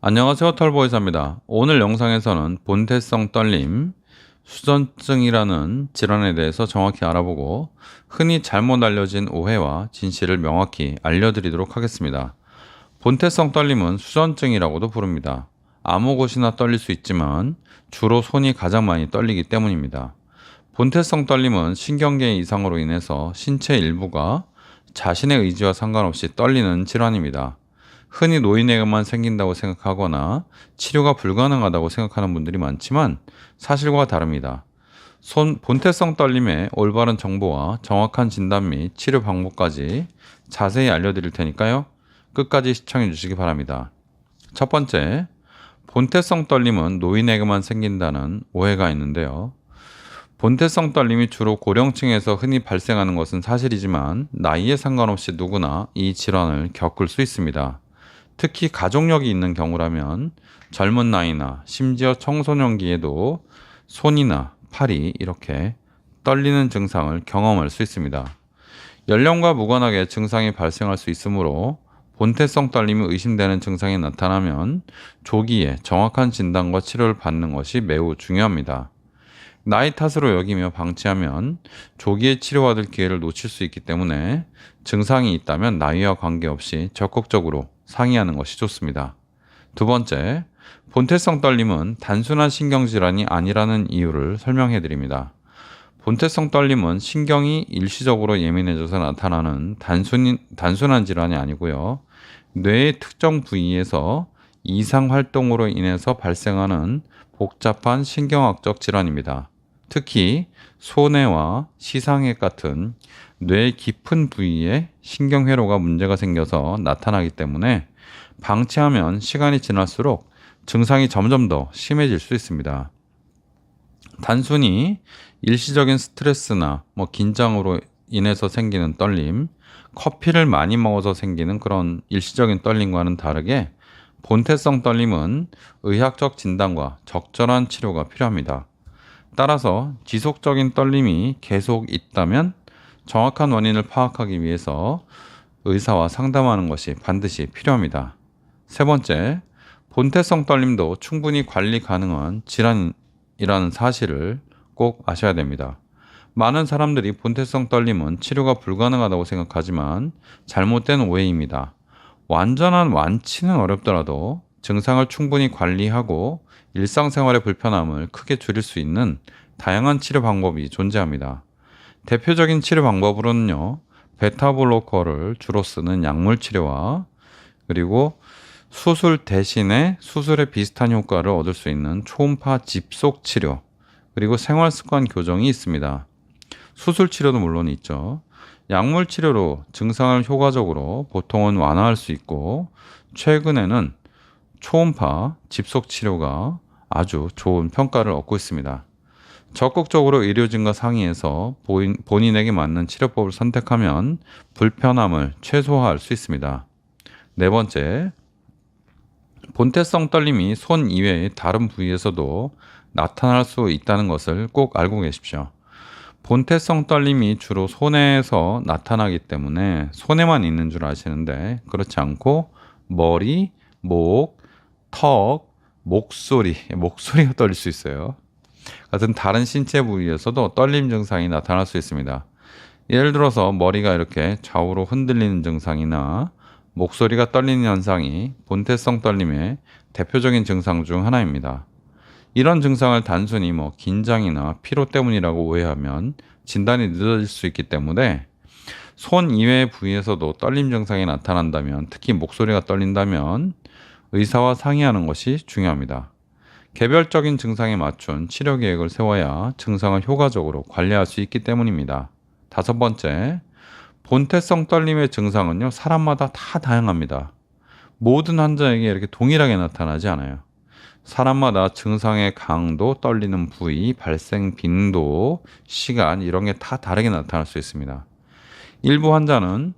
안녕하세요, 털보이사입니다. 오늘 영상에서는 본태성 떨림, 수전증이라는 질환에 대해서 정확히 알아보고 흔히 잘못 알려진 오해와 진실을 명확히 알려드리도록 하겠습니다. 본태성 떨림은 수전증이라고도 부릅니다. 아무 곳이나 떨릴 수 있지만 주로 손이 가장 많이 떨리기 때문입니다. 본태성 떨림은 신경계 이상으로 인해서 신체 일부가 자신의 의지와 상관없이 떨리는 질환입니다. 흔히 노인에게만 생긴다고 생각하거나 치료가 불가능하다고 생각하는 분들이 많지만 사실과 다릅니다. 본태성 떨림의 올바른 정보와 정확한 진단 및 치료 방법까지 자세히 알려드릴 테니까요. 끝까지 시청해 주시기 바랍니다. 첫 번째, 본태성 떨림은 노인에게만 생긴다는 오해가 있는데요. 본태성 떨림이 주로 고령층에서 흔히 발생하는 것은 사실이지만 나이에 상관없이 누구나 이 질환을 겪을 수 있습니다. 특히 가족력이 있는 경우라면 젊은 나이나 심지어 청소년기에도 손이나 팔이 이렇게 떨리는 증상을 경험할 수 있습니다. 연령과 무관하게 증상이 발생할 수 있으므로 본태성 떨림이 의심되는 증상이 나타나면 조기에 정확한 진단과 치료를 받는 것이 매우 중요합니다. 나이 탓으로 여기며 방치하면 조기에 치료받을 기회를 놓칠 수 있기 때문에 증상이 있다면 나이와 관계없이 적극적으로 상의하는 것이 좋습니다. 두 번째, 본태성 떨림은 단순한 신경질환이 아니라는 이유를 설명해 드립니다. 본태성 떨림은 신경이 일시적으로 예민해져서 나타나는 단순한 질환이 아니고요. 뇌의 특정 부위에서 이상 활동으로 인해서 발생하는 복잡한 신경학적 질환입니다. 특히 손해와 시상액 같은 뇌의 깊은 부위에 신경회로가 문제가 생겨서 나타나기 때문에 방치하면 시간이 지날수록 증상이 점점 더 심해질 수 있습니다. 단순히 일시적인 스트레스나 긴장으로 인해서 생기는 떨림, 커피를 많이 먹어서 생기는 그런 일시적인 떨림과는 다르게 본태성 떨림은 의학적 진단과 적절한 치료가 필요합니다. 따라서 지속적인 떨림이 계속 있다면 정확한 원인을 파악하기 위해서 의사와 상담하는 것이 반드시 필요합니다. 세 번째, 본태성 떨림도 충분히 관리 가능한 질환이라는 사실을 꼭 아셔야 됩니다. 많은 사람들이 본태성 떨림은 치료가 불가능하다고 생각하지만 잘못된 오해입니다. 완전한 완치는 어렵더라도 증상을 충분히 관리하고 일상생활의 불편함을 크게 줄일 수 있는 다양한 치료 방법이 존재합니다. 대표적인 치료 방법으로는요, 베타블로커를 주로 쓰는 약물 치료와 그리고 수술 대신에 수술에 비슷한 효과를 얻을 수 있는 초음파 집속 치료, 그리고 생활 습관 교정이 있습니다. 수술 치료도 물론 있죠. 약물 치료로 증상을 효과적으로 보통은 완화할 수 있고, 최근에는 초음파 집속 치료가 아주 좋은 평가를 얻고 있습니다. 적극적으로 의료진과 상의해서 본인에게 맞는 치료법을 선택하면 불편함을 최소화할 수 있습니다. 네 번째, 본태성 떨림이 손 이외의 다른 부위에서도 나타날 수 있다는 것을 꼭 알고 계십시오. 본태성 떨림이 주로 손에서 나타나기 때문에 손에만 있는 줄 아시는데 그렇지 않고 머리, 목, 턱, 목소리가 떨릴 수 있어요. 같은 다른 신체 부위에서도 떨림 증상이 나타날 수 있습니다. 예를 들어서 머리가 이렇게 좌우로 흔들리는 증상이나 목소리가 떨리는 현상이 본태성 떨림의 대표적인 증상 중 하나입니다. 이런 증상을 단순히 긴장이나 피로 때문이라고 오해하면 진단이 늦어질 수 있기 때문에 손 이외의 부위에서도 떨림 증상이 나타난다면, 특히 목소리가 떨린다면 의사와 상의하는 것이 중요합니다. 개별적인 증상에 맞춘 치료 계획을 세워야 증상을 효과적으로 관리할 수 있기 때문입니다. 다섯 번째, 본태성 떨림의 증상은요, 사람마다 다 다양합니다. 모든 환자에게 이렇게 동일하게 나타나지 않아요. 사람마다 증상의 강도, 떨리는 부위, 발생 빈도, 시간 이런 게 다 다르게 나타날 수 있습니다. 일부 환자는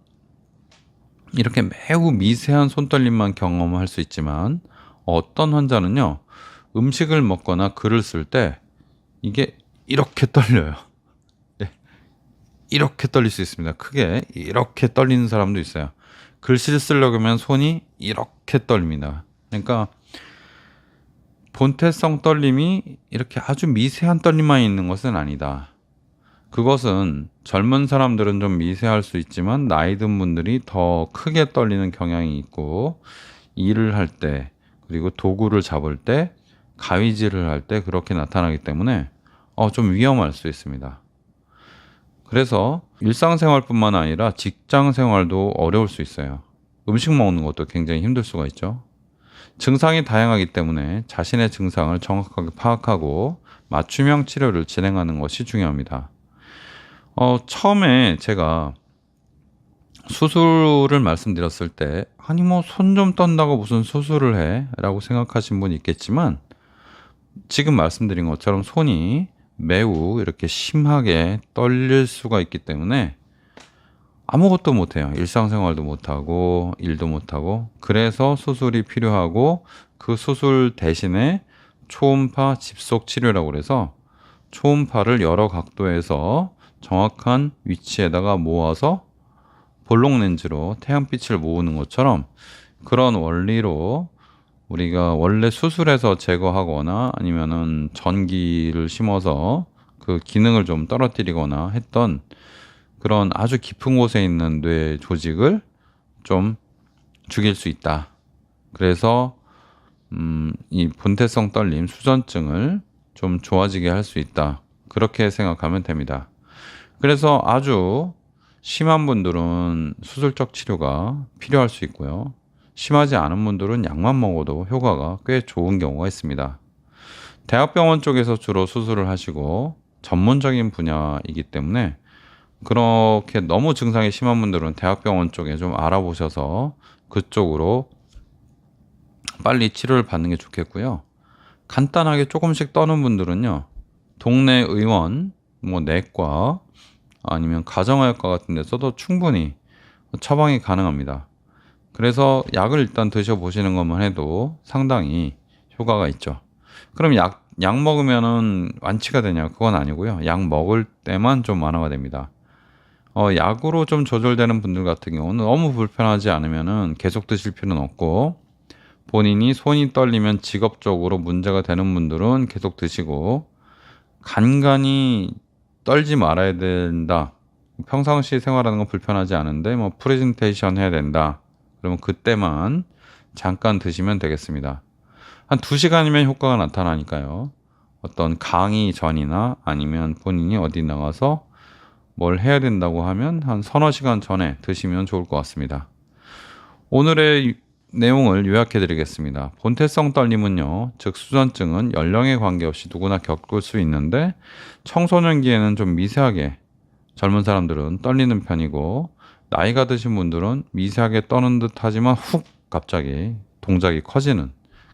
이렇게 매우 미세한 손떨림만 경험할 수 있지만 어떤 환자는요, 음식을 먹거나 글을 쓸 때 이게 이렇게 떨려요. 네, 이렇게 떨릴 수 있습니다. 크게 이렇게 떨리는 사람도 있어요. 글씨를 쓰려고 하면 손이 이렇게 떨립니다. 그러니까 본태성 떨림이 이렇게 아주 미세한 떨림만 있는 것은 아니다. 그것은 젊은 사람들은 좀 미세할 수 있지만 나이 든 분들이 더 크게 떨리는 경향이 있고, 일을 할 때, 그리고 도구를 잡을 때, 가위질을 할 때 그렇게 나타나기 때문에 좀 위험할 수 있습니다. 그래서 일상생활뿐만 아니라 직장생활도 어려울 수 있어요. 음식 먹는 것도 굉장히 힘들 수가 있죠. 증상이 다양하기 때문에 자신의 증상을 정확하게 파악하고 맞춤형 치료를 진행하는 것이 중요합니다. 처음에 제가 수술을 말씀드렸을 때, 아니, 뭐, 손 좀 떤다고 무슨 수술을 해? 라고 생각하신 분이 있겠지만, 지금 말씀드린 것처럼 손이 매우 이렇게 심하게 떨릴 수가 있기 때문에 아무것도 못해요. 일상생활도 못하고, 일도 못하고. 그래서 수술이 필요하고, 그 수술 대신에 초음파 집속 치료라고 그래서 초음파를 여러 각도에서 정확한 위치에다가 모아서 볼록 렌즈로 태양빛을 모으는 것처럼 그런 원리로 우리가 원래 수술해서 제거하거나 아니면은 전기를 심어서 그 기능을 좀 떨어뜨리거나 했던 그런 아주 깊은 곳에 있는 뇌 조직을 좀 죽일 수 있다. 그래서 이 본태성 떨림, 수전증을 좀 좋아지게 할 수 있다. 그렇게 생각하면 됩니다. 그래서 아주 심한 분들은 수술적 치료가 필요할 수 있고요. 심하지 않은 분들은 약만 먹어도 효과가 꽤 좋은 경우가 있습니다. 대학병원 쪽에서 주로 수술을 하시고 전문적인 분야이기 때문에 그렇게 너무 증상이 심한 분들은 대학병원 쪽에 좀 알아보셔서 그쪽으로 빨리 치료를 받는 게 좋겠고요. 간단하게 조금씩 떠는 분들은요, 동네 의원, 뭐 내과, 아니면 가정의학과 같은 데서도 충분히 처방이 가능합니다. 그래서 약을 일단 드셔보시는 것만 해도 상당히 효과가 있죠. 그럼 약 먹으면은 완치가 되냐? 그건 아니고요. 약 먹을 때만 좀 완화가 됩니다. 약으로 좀 조절되는 분들 같은 경우는 너무 불편하지 않으면은 계속 드실 필요는 없고, 본인이 손이 떨리면 직업적으로 문제가 되는 분들은 계속 드시고, 간간히 떨지 말아야 된다. 평상시 생활하는 건 불편하지 않은데 뭐 프레젠테이션 해야 된다. 그러면 그때만 잠깐 드시면 되겠습니다. 한 2시간이면 효과가 나타나니까요. 어떤 강의 전이나 아니면 본인이 어디 나가서 뭘 해야 된다고 하면 한 서너 시간 전에 드시면 좋을 것 같습니다. 오늘의 내용을 요약해 드리겠습니다. 본태성 떨림은요, 즉 수전증은 연령에 관계없이 누구나 겪을 수 있는데 청소년기에는 좀 미세하게 젊은 사람들은 떨리는 편이고, 나이가 드신 분들은 미세하게 떠는 듯 하지만 훅 갑자기 동작이 커지는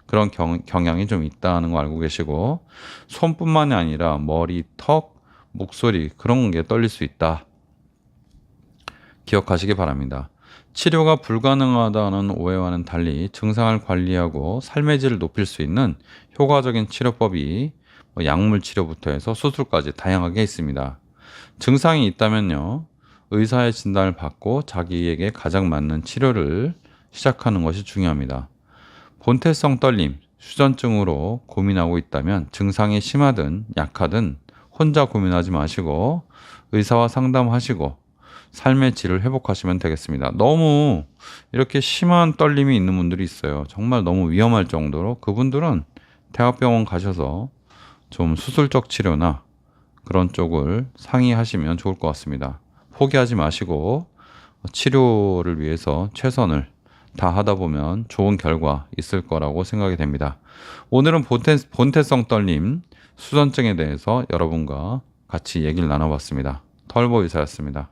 그런 경향이 좀 있다는 거 알고 계시고, 손뿐만이 아니라 머리, 턱, 목소리 그런 게 떨릴 수 있다. 기억하시기 바랍니다. 치료가 불가능하다는 오해와는 달리 증상을 관리하고 삶의 질을 높일 수 있는 효과적인 치료법이 약물 치료부터 해서 수술까지 다양하게 있습니다. 증상이 있다면요, 의사의 진단을 받고 자기에게 가장 맞는 치료를 시작하는 것이 중요합니다. 본태성 떨림, 수전증으로 고민하고 있다면 증상이 심하든 약하든 혼자 고민하지 마시고 의사와 상담하시고 삶의 질을 회복하시면 되겠습니다. 너무 이렇게 심한 떨림이 있는 분들이 있어요. 정말 너무 위험할 정도로. 그분들은 대학병원 가셔서 좀 수술적 치료나 그런 쪽을 상의하시면 좋을 것 같습니다. 포기하지 마시고 치료를 위해서 최선을 다하다 보면 좋은 결과 있을 거라고 생각이 됩니다. 오늘은 본태성 떨림, 수전증에 대해서 여러분과 같이 얘기를 나눠봤습니다. 털보 의사였습니다.